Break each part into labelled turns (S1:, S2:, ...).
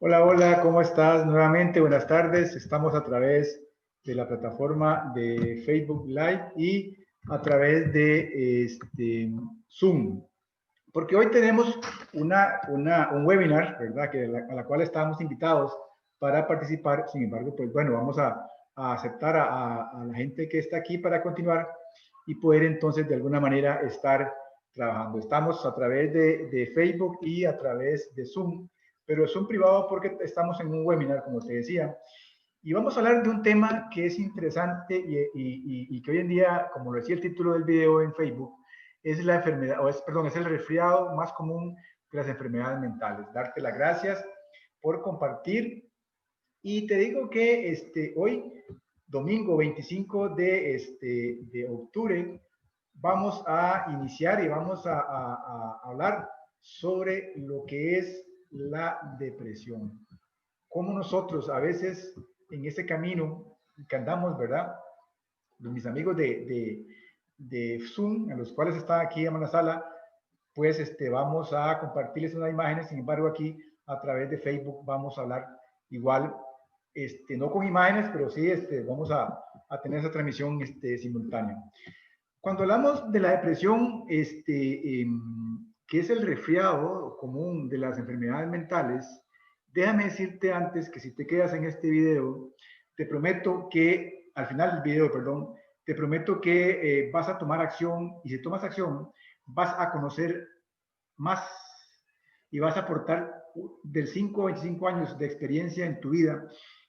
S1: Hola, hola, ¿cómo estás? Nuevamente, buenas tardes. Estamos a través de la plataforma de Facebook Live y a través de Zoom. Porque hoy tenemos un webinar, ¿verdad? A la cual estábamos invitados para participar. Sin embargo, pues bueno, vamos a aceptar a la gente que está aquí para continuar y poder entonces de alguna manera estar trabajando. Estamos a través de Facebook y a través de Zoom, pero es un privado porque estamos en un webinar, como te decía. Y vamos a hablar de un tema que es interesante y que hoy en día, como lo decía el título del video en Facebook, es la enfermedad, es el resfriado más común de las enfermedades mentales. Darte las gracias por compartir. Y te digo que hoy, domingo 25 de octubre, vamos a iniciar y vamos a hablar sobre lo que es la depresión. Cómo nosotros a veces en ese camino que andamos, ¿verdad? Mis amigos de Zoom, a los cuales está aquí en la sala, pues vamos a compartirles unas imágenes. Sin embargo, aquí a través de Facebook vamos a hablar igual, no con imágenes, pero sí vamos a tener esa transmisión simultánea. Cuando hablamos de la depresión, que es el resfriado común de las enfermedades mentales, déjame decirte antes que si te quedas en este video, te prometo que, al final del video, perdón, te prometo que vas a tomar acción y si tomas acción, vas a conocer más y vas a aportar del 5 a 25 años de experiencia en tu vida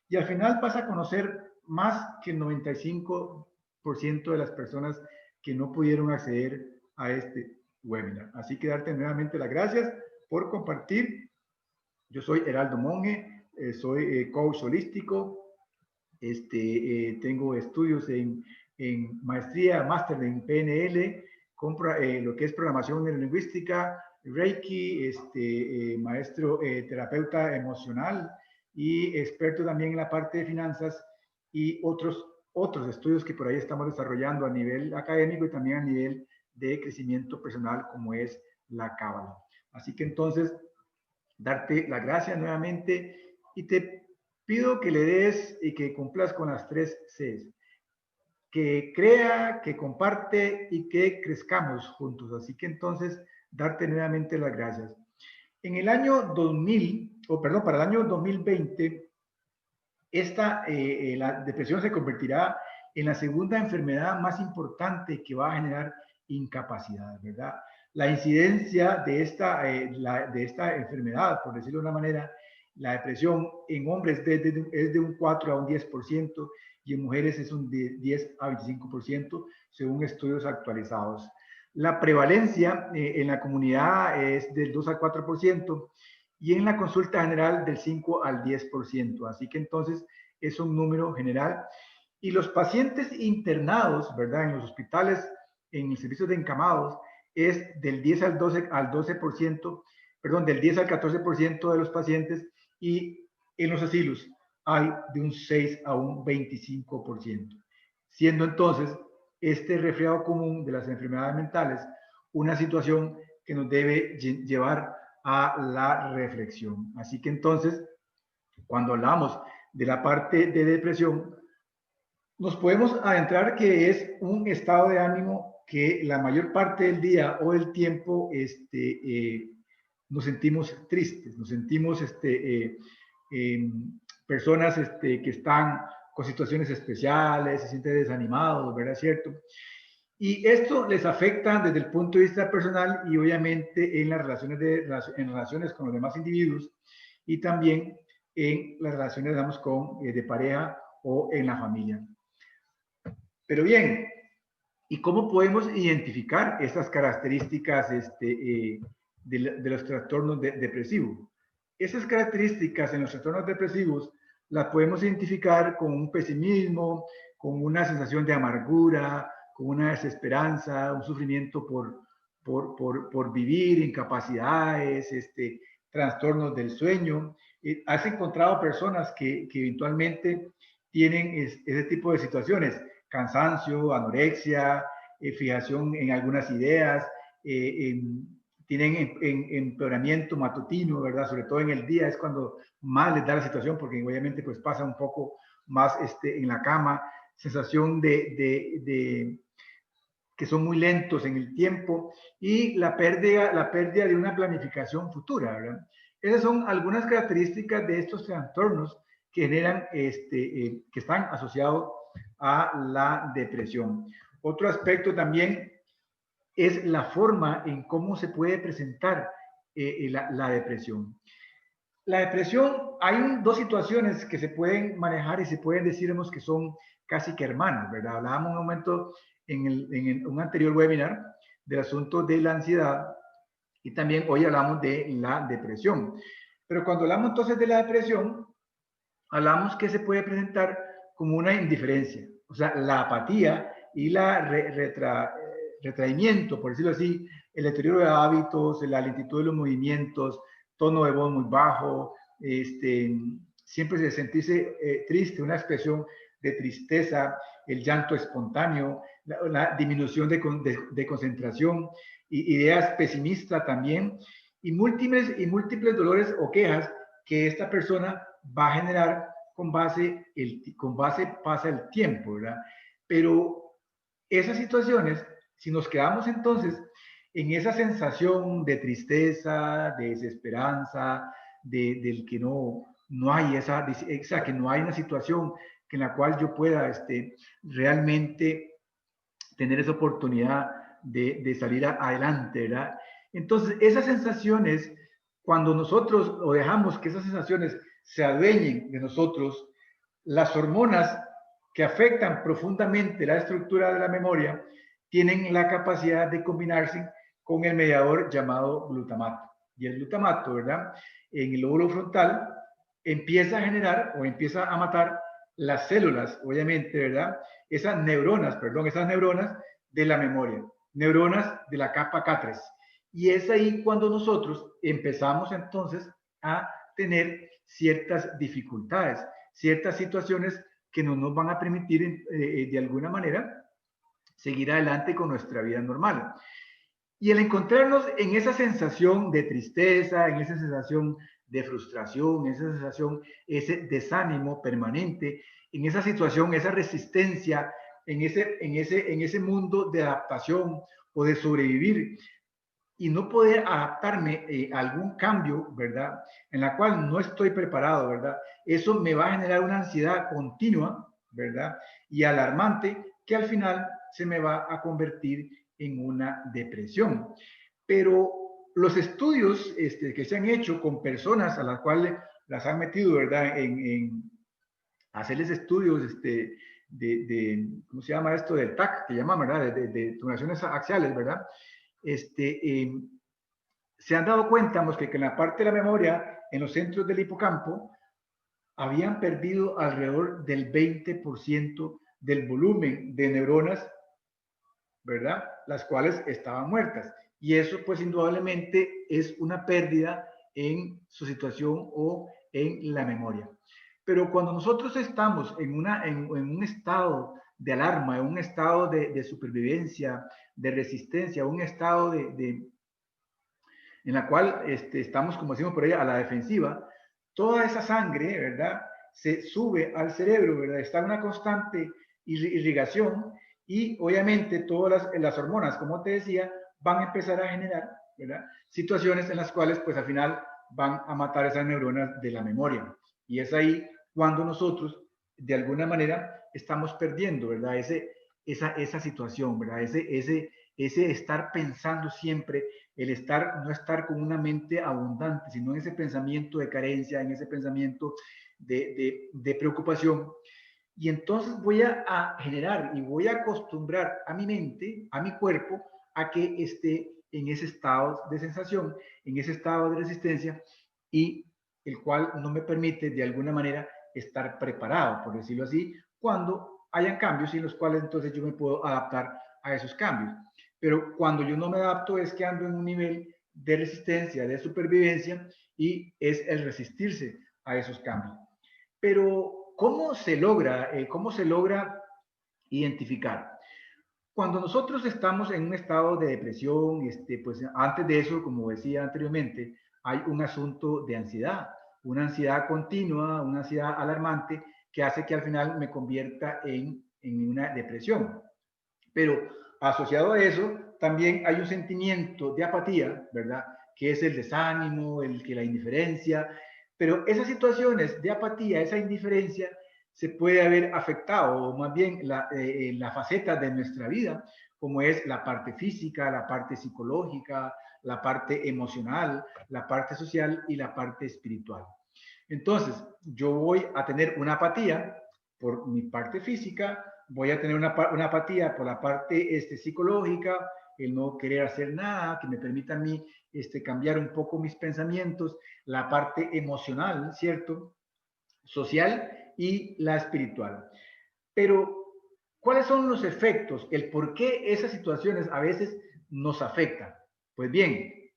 S1: y al final vas a conocer más que el 95% de las personas que no pudieron acceder a este webinar. Así que darte nuevamente las gracias por compartir. Yo soy Heraldo Monge, soy coach holístico, tengo estudios en maestría, máster en PNL, lo que es programación neurolingüística, Reiki, maestro terapeuta emocional y experto también en la parte de finanzas y otros estudios que por ahí estamos desarrollando a nivel académico y también a nivel de crecimiento personal como es la cábala. Así que entonces, darte las gracias nuevamente y te pido que le des y que cumplas con las 3 Cs. Que crea, que comparte y que crezcamos juntos. Así que entonces, darte nuevamente las gracias. En el año 2000, perdón, para el año 2020, la depresión se convertirá en la segunda enfermedad más importante que va a generar incapacidad, ¿verdad? La incidencia de esta enfermedad, por decirlo de una manera, la depresión en hombres es de un 4 a un 10% y en mujeres es un 10 a 25% según estudios actualizados. La prevalencia en la comunidad es del 2 al 4% y en la consulta general del 5 al 10%. Así que entonces es un número general. Y los pacientes internados, ¿verdad? En los hospitales, en el servicio de encamados, es del 10 al 12%, perdón, del 10 al 14% de los pacientes y en los asilos hay de un 6 a un 25%. Siendo entonces este resfriado común de las enfermedades mentales una situación que nos debe llevar a la reflexión. Así que entonces, cuando hablamos de la parte de depresión, nos podemos adentrar que es un estado de ánimo que la mayor parte del día o del tiempo nos sentimos tristes, nos sentimos personas que están con situaciones especiales, se sienten desanimados, ¿verdad? ¿Cierto? Y esto les afecta desde el punto de vista personal y obviamente en las en relaciones con los demás individuos y también en las relaciones, digamos, de pareja o en la familia. Pero bien, ¿y cómo podemos identificar estas características de los trastornos depresivos? Esas características en los trastornos depresivos las podemos identificar con un pesimismo, con una sensación de amargura, con una desesperanza, un sufrimiento por vivir, incapacidades, trastornos del sueño. ¿Has encontrado personas que eventualmente tienen ese tipo de situaciones? Cansancio, anorexia, fijación en algunas ideas, tienen empeoramiento matutino, ¿verdad? Sobre todo en el día es cuando más les da la situación, porque obviamente pues pasa un poco más en la cama, sensación de que son muy lentos en el tiempo y la pérdida de una planificación futura, ¿verdad? Esas son algunas características de estos trastornos que generan, que están asociados a la depresión. Otro aspecto también es la forma en cómo se puede presentar la depresión. La depresión, hay dos situaciones que se pueden manejar y se pueden decirnos que son casi que hermanas, ¿verdad? Hablábamos un momento en un anterior webinar del asunto de la ansiedad y también hoy hablamos de la depresión. Pero cuando hablamos entonces de la depresión, hablamos que se puede presentar como una indiferencia, o sea, la apatía y la retraimiento, por decirlo así, el deterioro de hábitos, la lentitud de los movimientos, tono de voz muy bajo, siempre se sentirse triste, una expresión de tristeza, el llanto espontáneo, la disminución de concentración, ideas pesimistas también, y múltiples dolores o quejas que esta persona va a generar con base pasa el tiempo, ¿verdad? Pero esas situaciones, si nos quedamos entonces en esa sensación de tristeza, de desesperanza, del que no hay que no hay una situación en la cual yo pueda realmente tener esa oportunidad de salir adelante, ¿verdad? Entonces, esas sensaciones, cuando nosotros o dejamos que esas sensaciones se adueñen de nosotros, las hormonas que afectan profundamente la estructura de la memoria tienen la capacidad de combinarse con el mediador llamado glutamato. Y el glutamato, ¿verdad? En el lóbulo frontal empieza a generar o empieza a matar las células, obviamente, ¿verdad? Esas neuronas de la memoria, neuronas de la capa K3. Y es ahí cuando nosotros empezamos entonces a tener ciertas dificultades, ciertas situaciones que no nos van a permitir de alguna manera seguir adelante con nuestra vida normal. Y el encontrarnos en esa sensación de tristeza, en esa sensación de frustración, en esa sensación, ese desánimo permanente, en esa situación, esa resistencia, en ese mundo de adaptación o de sobrevivir y no poder adaptarme a algún cambio, ¿verdad? En la cual no estoy preparado, ¿verdad? Eso me va a generar una ansiedad continua, ¿verdad? Y alarmante que al final se me va a convertir en una depresión. Pero los estudios que se han hecho con personas a las cuales las han metido, ¿verdad? En hacerles estudios ¿cómo se llama esto? Del TAC, que llaman, ¿verdad? De donaciones axiales, ¿verdad? Se han dado cuenta que en la parte de la memoria, en los centros del hipocampo, habían perdido alrededor del 20% del volumen de neuronas, ¿verdad? Las cuales estaban muertas. Y eso, pues, indudablemente es una pérdida en su situación o en la memoria. Pero cuando nosotros estamos en un estado de alarma, en un estado de supervivencia, de resistencia, un estado en la cual estamos, como decimos por ahí, a la defensiva, toda esa sangre, ¿verdad? Se sube al cerebro, ¿verdad? Está en una constante irrigación y obviamente todas las hormonas, como te decía, van a empezar a generar, ¿verdad? Situaciones en las cuales, pues al final, van a matar esas neuronas de la memoria. Y es ahí cuando nosotros, de alguna manera, estamos perdiendo, ¿verdad? Esa situación, ¿verdad? Ese estar pensando siempre, no estar con una mente abundante, sino en ese pensamiento de carencia, en ese pensamiento de preocupación. Y entonces voy a generar y voy a acostumbrar a mi mente, a mi cuerpo, a que esté en ese estado de sensación, en ese estado de resistencia, y el cual no me permite de alguna manera estar preparado, por decirlo así, cuando hayan cambios en los cuales entonces yo me puedo adaptar a esos cambios. Pero cuando yo no me adapto es que ando en un nivel de resistencia, de supervivencia, y es el resistirse a esos cambios. Pero, ¿cómo se logra identificar? Cuando nosotros estamos en un estado de depresión, pues antes de eso, como decía anteriormente, hay un asunto de ansiedad, una ansiedad continua, una ansiedad alarmante que hace que al final me convierta en una depresión. Pero asociado a eso, también hay un sentimiento de apatía, ¿verdad? Que es el desánimo, la indiferencia. Pero esas situaciones de apatía, esa indiferencia, se puede haber afectado, o más bien la faceta de nuestra vida, como es la parte física, la parte psicológica, la parte emocional, la parte social y la parte espiritual. Entonces, yo voy a tener una apatía por mi parte física, voy a tener una apatía por la parte psicológica, el no querer hacer nada que me permita a mí cambiar un poco mis pensamientos, la parte emocional, ¿cierto? Social y la espiritual. Pero, ¿cuáles son los efectos? El por qué esas situaciones a veces nos afectan. Pues bien,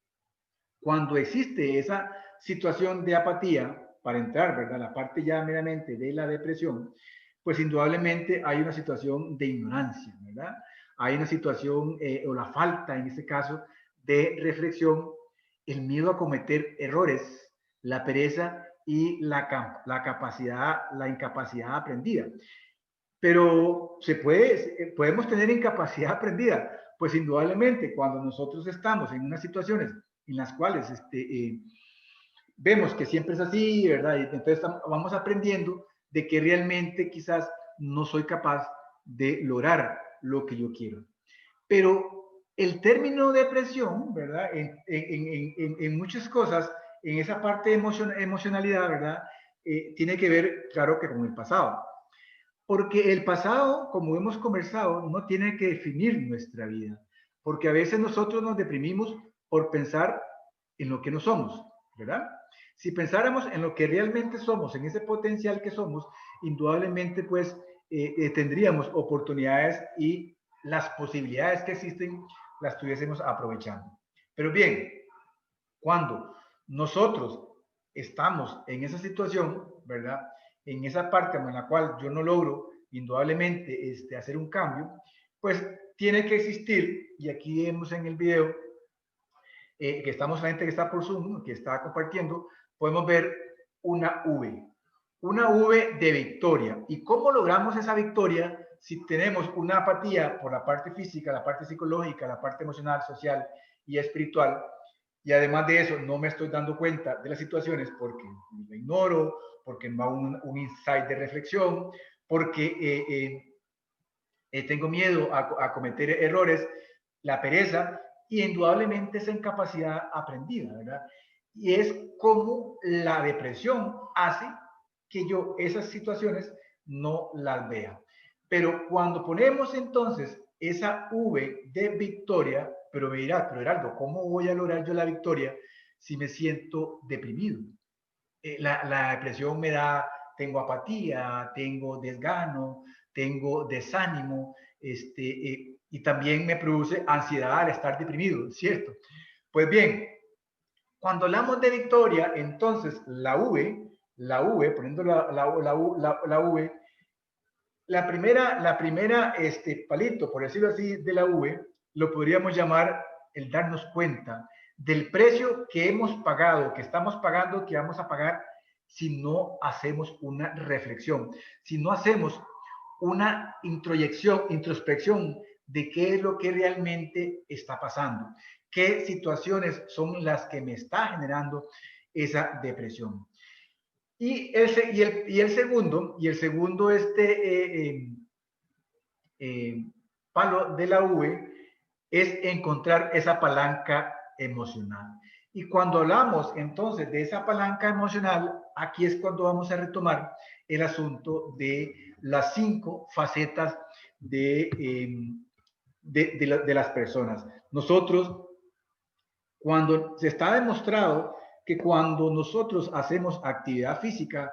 S1: cuando existe esa situación de apatía, para entrar, ¿verdad? La parte ya meramente de la depresión, pues indudablemente hay una situación de ignorancia, ¿verdad? Hay una situación, o la falta, en este caso, de reflexión, el miedo a cometer errores, la pereza y la capacidad, la incapacidad aprendida. Pero podemos tener incapacidad aprendida, pues indudablemente cuando nosotros estamos en unas situaciones en las cuales vemos que siempre es así, ¿verdad? Y entonces vamos aprendiendo de que realmente quizás no soy capaz de lograr lo que yo quiero. Pero el término depresión, ¿verdad? En muchas cosas, en esa parte de emocionalidad, ¿verdad? Tiene que ver, claro, que con el pasado. Porque el pasado, como hemos conversado, no tiene que definir nuestra vida. Porque a veces nosotros nos deprimimos por pensar en lo que no somos, ¿verdad? Si pensáramos en lo que realmente somos, en ese potencial que somos, indudablemente pues tendríamos oportunidades y las posibilidades que existen las estuviésemos aprovechando. Pero bien, cuando nosotros estamos en esa situación, ¿verdad? En esa parte en la cual yo no logro indudablemente hacer un cambio, pues tiene que existir, y aquí vemos en el video, que estamos la gente que está por Zoom, que está compartiendo, podemos ver una V de victoria. ¿Y cómo logramos esa victoria si tenemos una apatía por la parte física, la parte psicológica, la parte emocional, social y espiritual? Y además de eso, no me estoy dando cuenta de las situaciones porque lo ignoro, porque no hago un insight de reflexión, porque tengo miedo a cometer errores, la pereza y indudablemente esa incapacidad aprendida, ¿verdad? Y es como la depresión hace que yo esas situaciones no las vea. Pero cuando ponemos entonces esa V de victoria, pero me dirás, pero Heraldo, ¿cómo voy a lograr yo la victoria si me siento deprimido? La depresión me da, tengo apatía, tengo desgano, tengo desánimo, y también me produce ansiedad al estar deprimido, ¿cierto? Pues bien, cuando hablamos de victoria, entonces la V, poniendo la V, la primera palito, por decirlo así, de la V, lo podríamos llamar el darnos cuenta del precio que hemos pagado, que estamos pagando, que vamos a pagar si no hacemos una reflexión, si no hacemos una introspección de qué es lo que realmente está pasando, qué situaciones son las que me está generando esa depresión. Y el segundo palo de la V es encontrar esa palanca emocional. Y cuando hablamos entonces de esa palanca emocional, aquí es cuando vamos a retomar el asunto de las 5 facetas de las personas. Nosotros, cuando se está demostrado que cuando nosotros hacemos actividad física,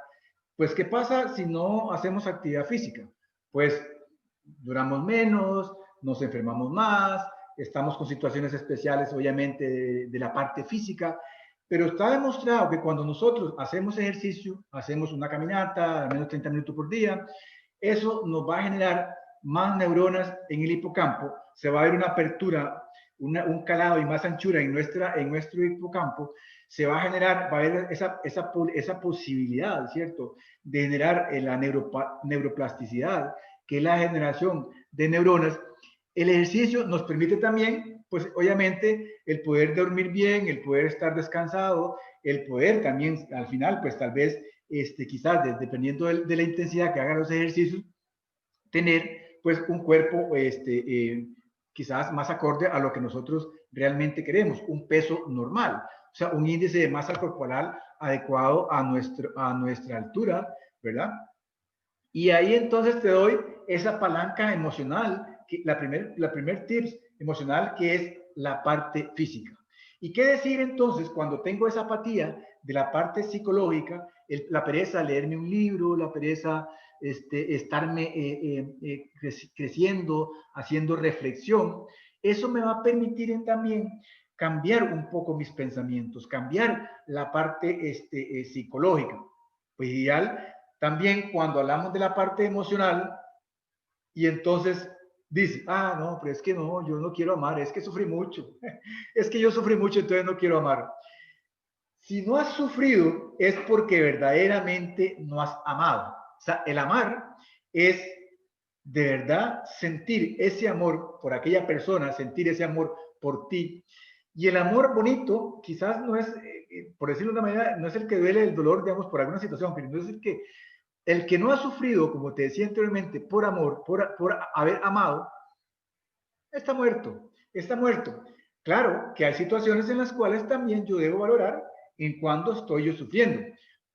S1: pues ¿qué pasa si no hacemos actividad física? Pues duramos menos, nos enfermamos más, estamos con situaciones especiales, obviamente, de la parte física, pero está demostrado que cuando nosotros hacemos ejercicio, hacemos una caminata, al menos 30 minutos por día, eso nos va a generar más neuronas en el hipocampo, se va a ver una apertura, un calado y más anchura en nuestro hipocampo, se va a generar, va a haber esa posibilidad, ¿cierto?, de generar la neuroplasticidad, que es la generación de neuronas. El ejercicio nos permite también, pues obviamente, el poder dormir bien, el poder estar descansado, el poder también, al final, pues tal vez, quizás dependiendo de la intensidad que hagan los ejercicios, tener pues un cuerpo quizás más acorde a lo que nosotros realmente queremos, un peso normal, o sea, un índice de masa corporal adecuado a nuestra altura, ¿verdad? Y ahí entonces te doy esa palanca emocional, la primer tips emocional, que es la parte física. ¿Y qué decir entonces cuando tengo esa apatía de la parte psicológica, la pereza leerme un libro, la pereza estarme creciendo, haciendo reflexión? Eso me va a permitir también cambiar un poco mis pensamientos, cambiar la parte psicológica. Pues ideal también cuando hablamos de la parte emocional y entonces dice, ah, no, pero es que no, yo no quiero amar, es que sufrí mucho, es que yo sufrí mucho, entonces no quiero amar. Si no has sufrido es porque verdaderamente no has amado. O sea, el amar es de verdad sentir ese amor por aquella persona, sentir ese amor por ti. Y el amor bonito quizás no es, por decirlo de una manera, no es el que duele el dolor, digamos, por alguna situación, pero no es el que no ha sufrido, como te decía anteriormente, por amor, por haber amado, está muerto, está muerto. Claro que hay situaciones en las cuales también yo debo valorar en cuándo estoy yo sufriendo,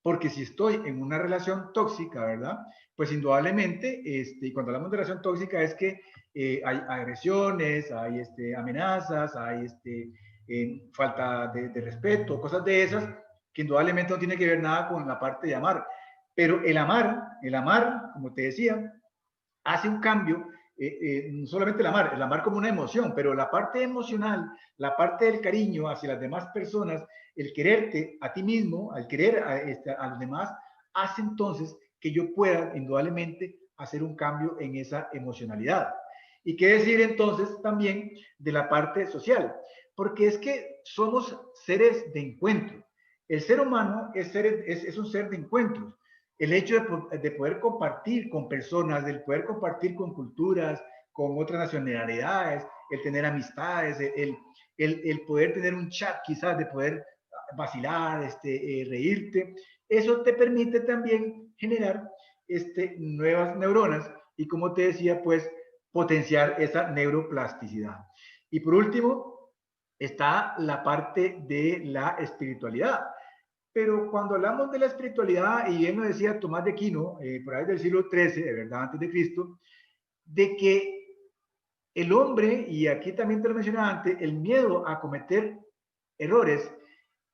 S1: porque si estoy en una relación tóxica, ¿verdad? Pues indudablemente, y cuando hablamos de relación tóxica es que hay agresiones, hay amenazas, hay falta de respeto, cosas de esas, que indudablemente no tiene que ver nada con la parte de amar. Pero el amar, como te decía, hace un cambio, no solamente el amar como una emoción, pero la parte emocional, la parte del cariño hacia las demás personas, el quererte a ti mismo, al querer a los demás, hace entonces que yo pueda indudablemente hacer un cambio en esa emocionalidad. Y qué decir entonces también de la parte social, porque es que somos seres de encuentro. El ser humano es un ser de encuentros. El hecho de poder compartir con personas, del poder compartir con culturas, con otras nacionalidades, el tener amistades, el poder tener un chat quizás, de poder vacilar, reírte, eso te permite también generar nuevas neuronas y, como te decía, pues potenciar esa neuroplasticidad. Y por último, está la parte de la espiritualidad. Pero cuando hablamos de la espiritualidad, y bien lo decía Tomás de Aquino, por ahí del siglo XIII, de verdad, antes de Cristo, de que el hombre, y aquí también te lo mencionaba antes, el miedo a cometer errores,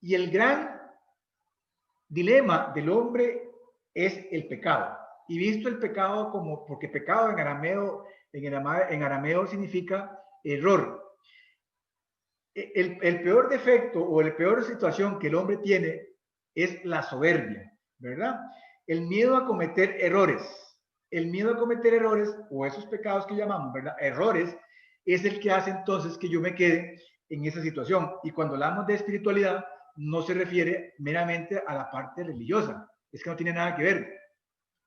S1: y el gran dilema del hombre es el pecado. Y visto el pecado como, porque pecado en arameo significa error. El peor defecto o la peor situación que el hombre tiene es la soberbia, ¿verdad? El miedo a cometer errores. El miedo a cometer errores, o esos pecados que llamamos, ¿verdad? Errores, es el que hace entonces que yo me quede en esa situación. Y cuando hablamos de espiritualidad, no se refiere meramente a la parte religiosa. Es que no tiene nada que ver.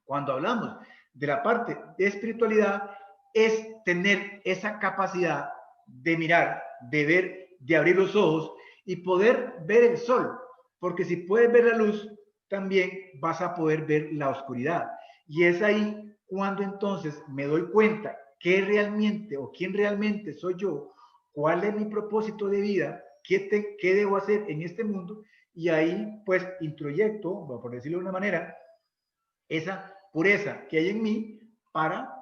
S1: Cuando hablamos de la parte de espiritualidad, es tener esa capacidad de mirar, de ver, de abrir los ojos y poder ver el sol. Porque si puedes ver la luz, también vas a poder ver la oscuridad. Y es ahí cuando entonces me doy cuenta qué realmente o quién realmente soy yo, cuál es mi propósito de vida, qué debo hacer en este mundo. Y ahí pues introyecto, por decirlo de una manera, esa pureza que hay en mí para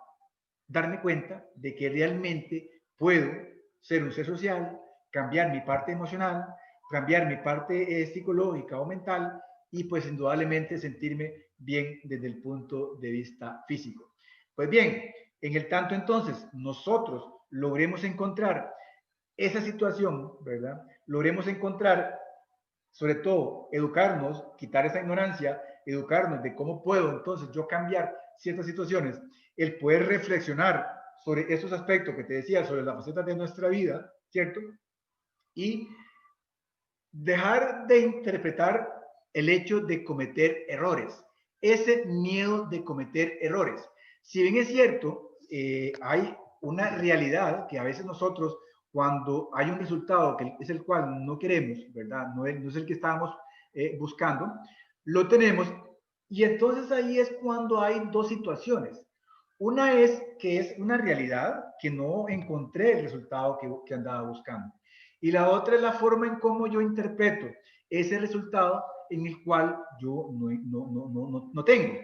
S1: darme cuenta de que realmente puedo ser un ser social, cambiar mi parte emocional, cambiar mi parte psicológica o mental y pues indudablemente sentirme bien desde el punto de vista físico. Pues bien, en el tanto entonces nosotros logremos encontrar esa situación, ¿verdad? Logremos encontrar, sobre todo, educarnos, quitar esa ignorancia, educarnos de cómo puedo entonces yo cambiar ciertas situaciones, el poder reflexionar sobre esos aspectos que te decía, sobre las facetas de nuestra vida, ¿cierto? Y dejar de interpretar el hecho de cometer errores, ese miedo de cometer errores. Si bien es cierto, hay una realidad que a veces nosotros, cuando hay un resultado que es el cual no queremos, ¿verdad? No es el que estábamos buscando, lo tenemos, y entonces ahí es cuando hay dos situaciones. Una es que es una realidad que no encontré el resultado que andaba buscando. Y la otra es la forma en cómo yo interpreto ese resultado en el cual yo no tengo.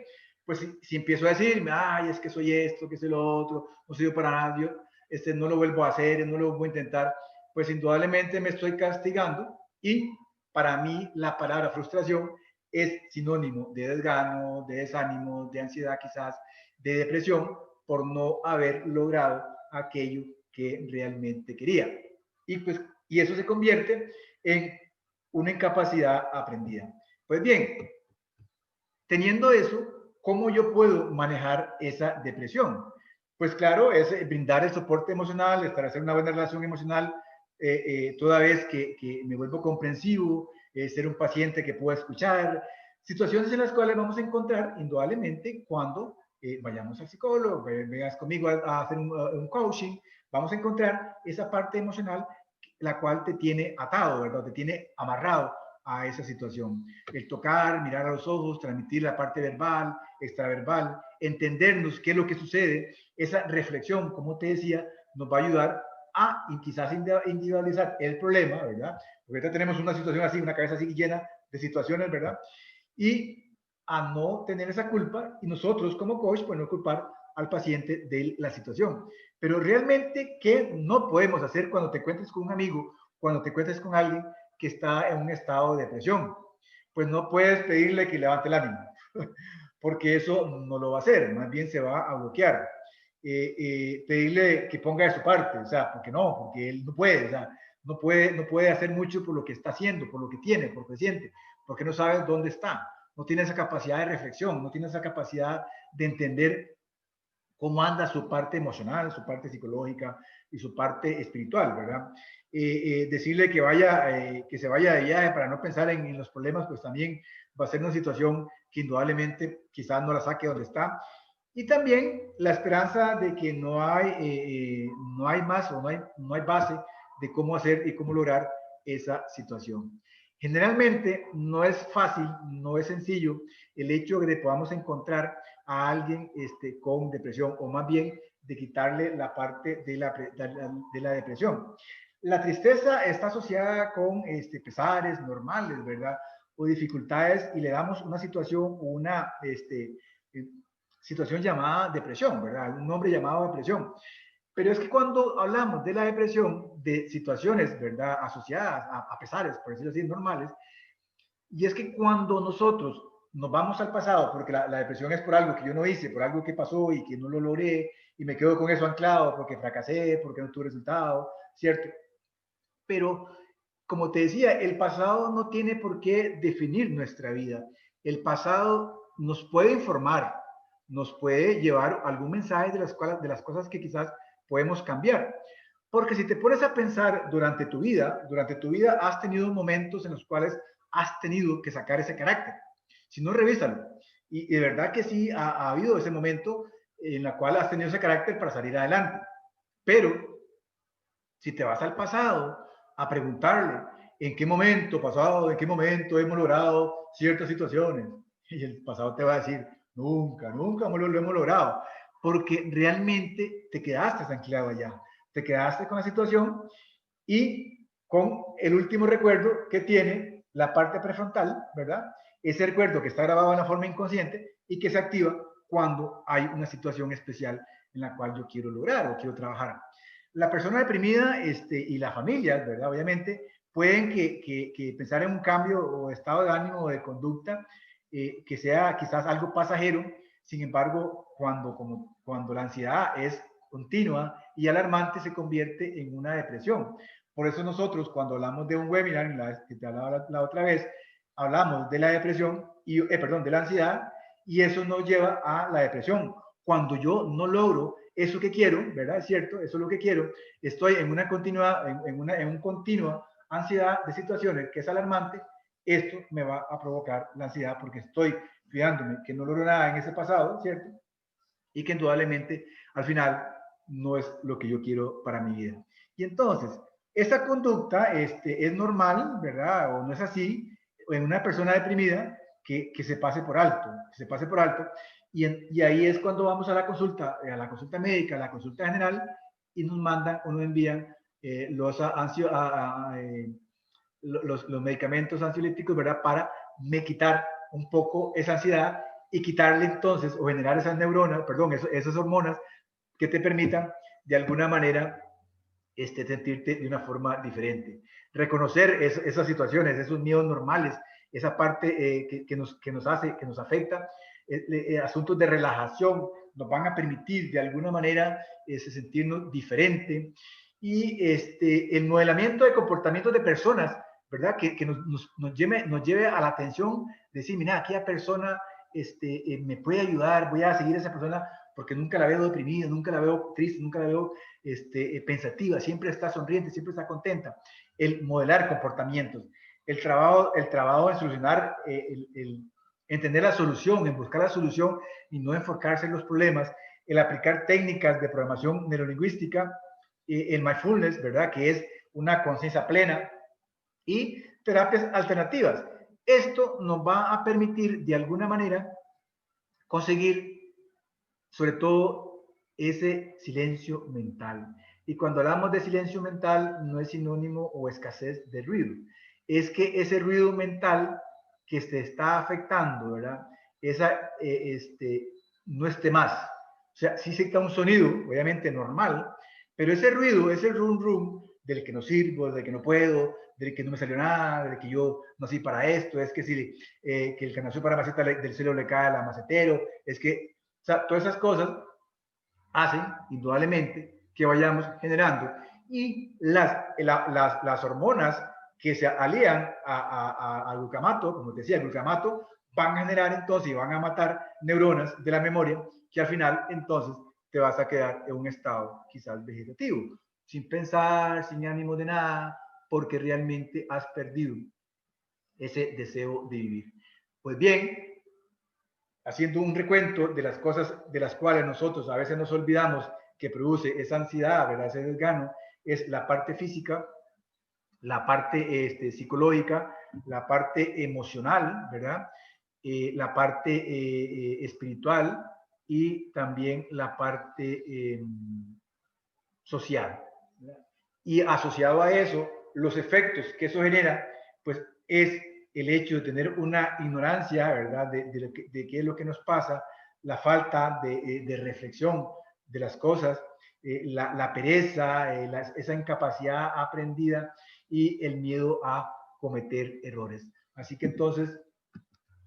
S1: Pues si empiezo a decirme, ay, es que soy esto, que soy lo otro, no soy yo para nada, yo, no lo vuelvo a hacer, no lo vuelvo a intentar, pues indudablemente me estoy castigando, y para mí la palabra frustración es sinónimo de desgano, de desánimo, de ansiedad quizás, de depresión, por no haber logrado aquello que realmente quería. Y pues y eso se convierte en una incapacidad aprendida. Pues bien, teniendo eso, ¿cómo yo puedo manejar esa depresión? Pues claro, es brindar el soporte emocional, establecer una buena relación emocional, toda vez que me vuelvo comprensivo, ser un paciente que pueda escuchar, situaciones en las cuales vamos a encontrar indudablemente cuando vayamos al psicólogo, vengas conmigo a hacer un coaching, vamos a encontrar esa parte emocional la cual te tiene atado, ¿verdad? Te tiene amarrado a esa situación. El tocar, mirar a los ojos, transmitir la parte verbal, extraverbal, entendernos qué es lo que sucede, esa reflexión, como te decía, nos va a ayudar a y quizás individualizar el problema, ¿verdad? Porque ahorita tenemos una situación así, una cabeza así llena de situaciones, ¿verdad? Y a no tener esa culpa, y nosotros como coach, pues no culpar al paciente de la situación. Pero realmente, ¿qué no podemos hacer cuando te encuentres con un amigo, cuando te encuentres con alguien que está en un estado de depresión? Pues no puedes pedirle que levante el ánimo, porque eso no lo va a hacer, más bien se va a bloquear. Pedirle que ponga de su parte, o sea, porque no, porque él no puede, o sea, no puede hacer mucho por lo que está haciendo, por lo que tiene, por lo que siente, porque no sabe dónde está, no tiene esa capacidad de reflexión, no tiene esa capacidad de entender cómo anda su parte emocional, su parte psicológica y su parte espiritual, ¿verdad? Decirle que se vaya de viaje para no pensar en los problemas, pues también va a ser una situación que indudablemente quizás no la saque donde está. Y también la esperanza de que no hay más o no hay base de cómo hacer y cómo lograr esa situación. Generalmente no es fácil, no es sencillo el hecho de que podamos encontrar a alguien con depresión, o más bien de quitarle la parte de la depresión. La tristeza está asociada con pesares normales, ¿verdad? O dificultades, y le damos una situación, una situación llamada depresión, ¿verdad? Un nombre llamado depresión. Pero es que cuando hablamos de la depresión, de situaciones, ¿verdad? Asociadas a pesares, por decirlo así, normales, y es que cuando nosotros nos vamos al pasado, porque la depresión es por algo que yo no hice, por algo que pasó y que no lo logré, y me quedo con eso anclado porque fracasé, porque no tuve resultado, ¿cierto? Pero, como te decía, el pasado no tiene por qué definir nuestra vida. El pasado nos puede informar, nos puede llevar algún mensaje de las cosas que quizás podemos cambiar. Porque si te pones a pensar durante tu vida has tenido momentos en los cuales has tenido que sacar ese carácter. Si no, revísalo. Y de verdad que sí ha habido ese momento en el cual has tenido ese carácter para salir adelante. Pero si te vas al pasado a preguntarle en qué momento pasado, en qué momento hemos logrado ciertas situaciones, y el pasado te va a decir, nunca, nunca lo hemos logrado, porque realmente te quedaste anclado allá, te quedaste con la situación y con el último recuerdo que tiene la parte prefrontal, ¿verdad? Ese recuerdo que está grabado en la forma inconsciente y que se activa cuando hay una situación especial en la cual yo quiero lograr o quiero trabajar. La persona deprimida y la familia, ¿verdad? Obviamente, pueden que pensar en un cambio o estado de ánimo o de conducta que sea quizás algo pasajero. Sin embargo, cuando la ansiedad es continua y alarmante, se convierte en una depresión. Por eso nosotros, cuando hablamos de un webinar, que te hablaba la otra vez, hablamos de la depresión, perdón, de la ansiedad, y eso nos lleva a la depresión. Cuando yo no logro eso que quiero, ¿verdad? Es cierto, eso es lo que quiero, estoy en una continua ansiedad de situaciones que es alarmante, esto me va a provocar la ansiedad porque estoy cuidándome que no logro nada en ese pasado, ¿cierto? Y que indudablemente al final no es lo que yo quiero para mi vida. Y entonces, esa conducta es normal, ¿verdad? O no es así en una persona deprimida que se pase por alto, y ahí es cuando vamos a la consulta médica, a la consulta general, y nos mandan o nos envían los medicamentos ansiolíticos, ¿verdad? Para me quitar un poco esa ansiedad y quitarle entonces, o generar esas neuronas, perdón, esas hormonas que te permitan de alguna manera sentirte de una forma diferente. Reconocer esas situaciones, esos miedos normales, esa parte que nos afecta, asuntos de relajación, nos van a permitir de alguna manera sentirnos diferente. Y el modelamiento de comportamientos de personas, ¿verdad? Que nos lleve a la atención de decir, mira, aquella persona me puede ayudar, voy a seguir a esa persona porque nunca la veo deprimida, nunca la veo triste, nunca la veo pensativa, siempre está sonriente, siempre está contenta. El modelar comportamientos, el trabajo en solucionar, entender la solución, en buscar la solución y no enfocarse en los problemas, el aplicar técnicas de programación neurolingüística, el mindfulness, ¿verdad? Que es una conciencia plena, y terapias alternativas. Esto nos va a permitir de alguna manera conseguir sobre todo ese silencio mental. Y cuando hablamos de silencio mental no es sinónimo o escasez de ruido, es que ese ruido mental que te está afectando, ¿verdad? No esté más. O sea, sí se está un sonido, obviamente normal, pero ese ruido, ese rum rum del que no sirvo, del que no puedo, del que no me salió nada, del que yo no nací para esto, es que si que el que nació para maceta del cielo le cae al macetero, es que, o sea, todas esas cosas hacen indudablemente que vayamos generando, y las hormonas que se alían al glutamato, como te decía, el glutamato, van a generar entonces y van a matar neuronas de la memoria que al final entonces te vas a quedar en un estado quizás vegetativo, sin pensar, sin ánimo de nada, porque realmente has perdido ese deseo de vivir. Pues bien, haciendo un recuento de las cosas de las cuales nosotros a veces nos olvidamos que produce esa ansiedad, ¿verdad? Ese desgano, es la parte física, la parte psicológica, la parte emocional, ¿verdad? La parte espiritual y también la parte social, ¿verdad? Y asociado a eso, los efectos que eso genera, pues es el hecho de tener una ignorancia, ¿verdad? De qué es lo que nos pasa, la falta de reflexión de las cosas, la pereza, esa incapacidad aprendida y el miedo a cometer errores. Así que entonces,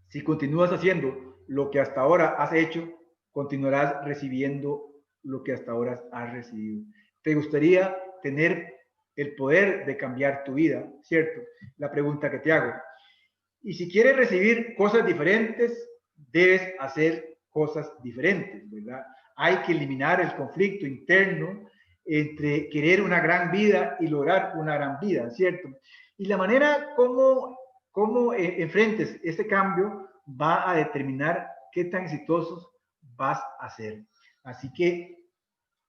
S1: si continúas haciendo lo que hasta ahora has hecho, continuarás recibiendo lo que hasta ahora has recibido. ¿Te gustaría tener el poder de cambiar tu vida? ¿Cierto? La pregunta que te hago. Y si quieres recibir cosas diferentes, debes hacer cosas diferentes, ¿verdad? Hay que eliminar el conflicto interno entre querer una gran vida y lograr una gran vida, ¿cierto? Y la manera como enfrentes este cambio va a determinar qué tan exitosos vas a ser. Así que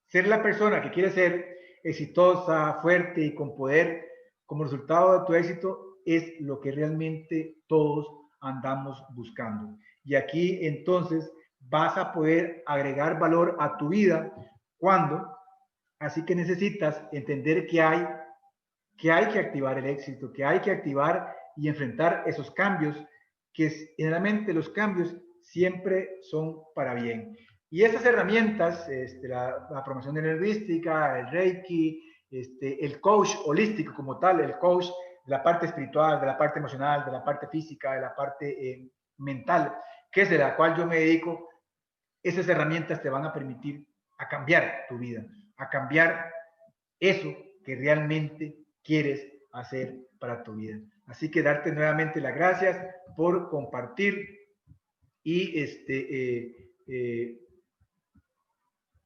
S1: ser la persona que quiere ser exitosa, fuerte y con poder como resultado de tu éxito es lo que realmente todos andamos buscando. Y aquí entonces vas a poder agregar valor a tu vida cuando, así que necesitas entender que hay que activar el éxito, que hay que activar y enfrentar esos cambios, que generalmente los cambios siempre son para bien. Y estas herramientas, la promoción de la lingüística, el Reiki, el coach holístico como tal, el coach de la parte espiritual, de la parte emocional, de la parte física, de la parte mental, que es de la cual yo me dedico, esas herramientas te van a permitir a cambiar tu vida, a cambiar eso que realmente quieres hacer para tu vida. Así que darte nuevamente las gracias por compartir y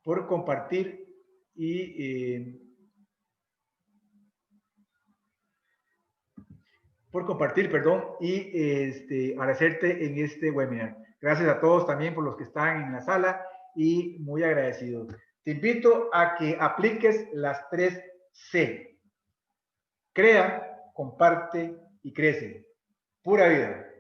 S1: por compartir y agradecerte en este webinar. Gracias a todos también por los que están en la sala y muy agradecido. Te invito a que apliques las 3 C. Crea, comparte y crece. Pura vida.